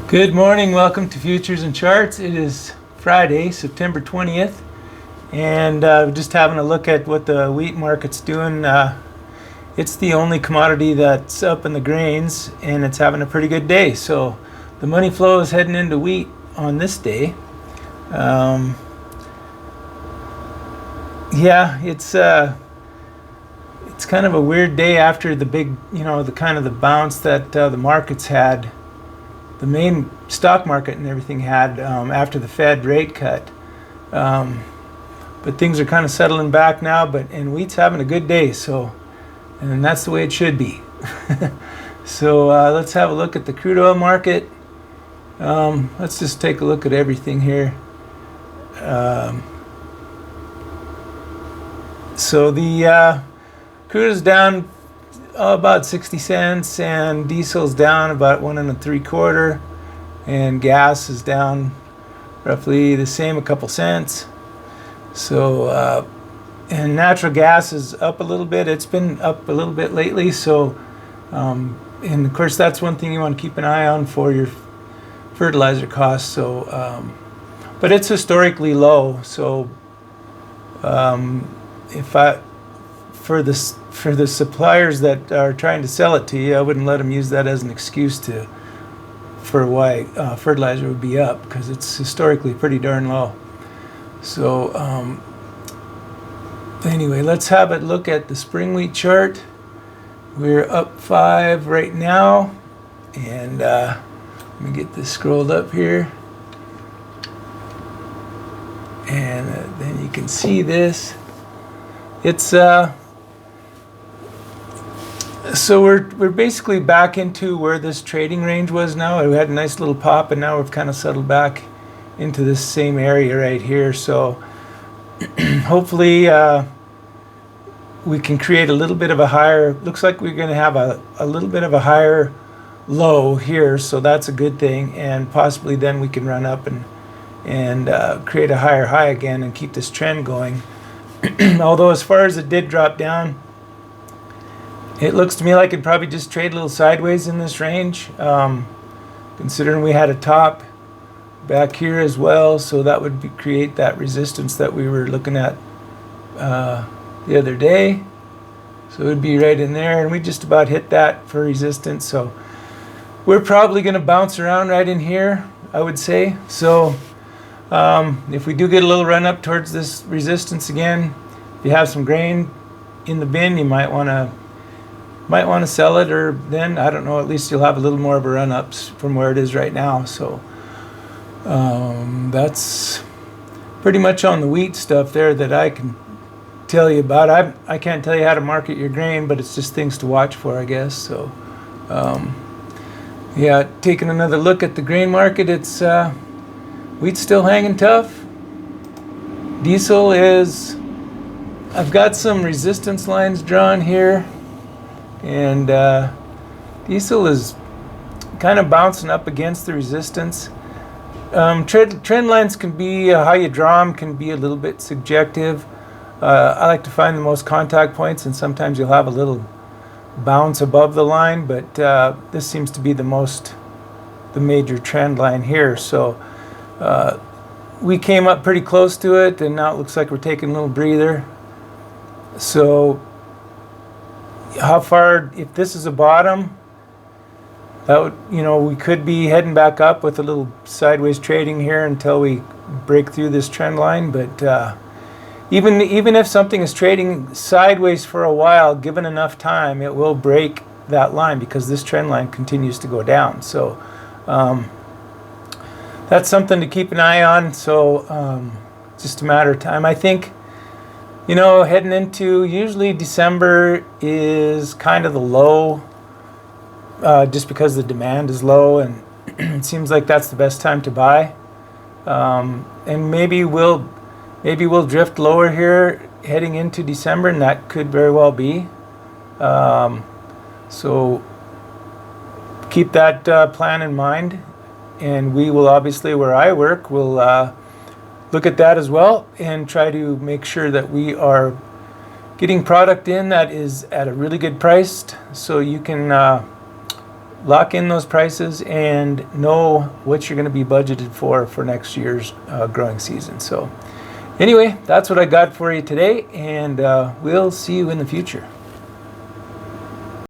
Good morning, welcome to Futures and Charts. It is Friday, September 20th, and just having a look at what the wheat market's doing. It's the only commodity that's up in the grains, and it's having a pretty good day. So the money flow is heading into wheat on this day. Yeah, it's kind of a weird day after the big, the kind of the bounce that the markets had. The main stock market and everything had after the Fed rate cut, but things are kind of settling back now. And wheat's having a good day, and that's the way it should be. So let's have a look at the crude oil market. Let's just take a look at everything here. So the crude is down about 60 cents, and diesel's down about 1.75, and gas is down roughly the same, a couple cents. So and natural gas is up a little bit. It's been up a little bit lately. So and of course that's one thing you want to keep an eye on for your fertilizer costs. So but it's historically low. So for the suppliers that are trying to sell it to you, I wouldn't let them use that as an excuse for why fertilizer would be up, because it's historically pretty darn low. So anyway, let's have a look at the spring wheat chart. We're up 5 right now, and let me get this scrolled up here, and then you can see this. It's so we're basically back into where this trading range was now. We had a nice little pop, and now we've kind of settled back into this same area right here. So hopefully we can create a little bit of a higher, looks like we're going to have a little bit of a higher low here, so that's a good thing, and possibly then we can run up and create a higher high again and keep this trend going. Although as far as it did drop down, it looks to me like it'd probably just trade a little sideways in this range, considering we had a top back here as well. So that would create that resistance that we were looking at the other day. So it would be right in there, and we just about hit that for resistance. So we're probably going to bounce around right in here, I would say. So if we do get a little run up towards this resistance again, if you have some grain in the bin, you might want to sell it, or then, I don't know, at least you'll have a little more of a run up from where it is right now. So that's pretty much on the wheat stuff there that I can tell you about. I can't tell you how to market your grain, but it's just things to watch for, I guess. So yeah, taking another look at the grain market, it's wheat's still hanging tough. Diesel is, I've got some resistance lines drawn here, and diesel is kind of bouncing up against the resistance. Trend lines can be, how you draw them can be a little bit subjective. I like to find the most contact points, and sometimes you'll have a little bounce above the line, but this seems to be the major trend line here. So we came up pretty close to it, and now it looks like we're taking a little breather. So how far, if this is a bottom, that would, we could be heading back up with a little sideways trading here until we break through this trend line. But even if something is trading sideways for a while, given enough time, it will break that line, because this trend line continues to go down. So that's something to keep an eye on. So just a matter of time. I think, heading into, usually December is kind of the low, just because the demand is low, and it seems like that's the best time to buy. And maybe we'll drift lower here heading into December, and that could very well be. So keep that plan in mind, and we will obviously, where I work, we'll look at that as well and try to make sure that we are getting product in that is at a really good price, so you can lock in those prices and know what you're going to be budgeted for next year's growing season. So anyway, that's what I got for you today, and we'll see you in the future.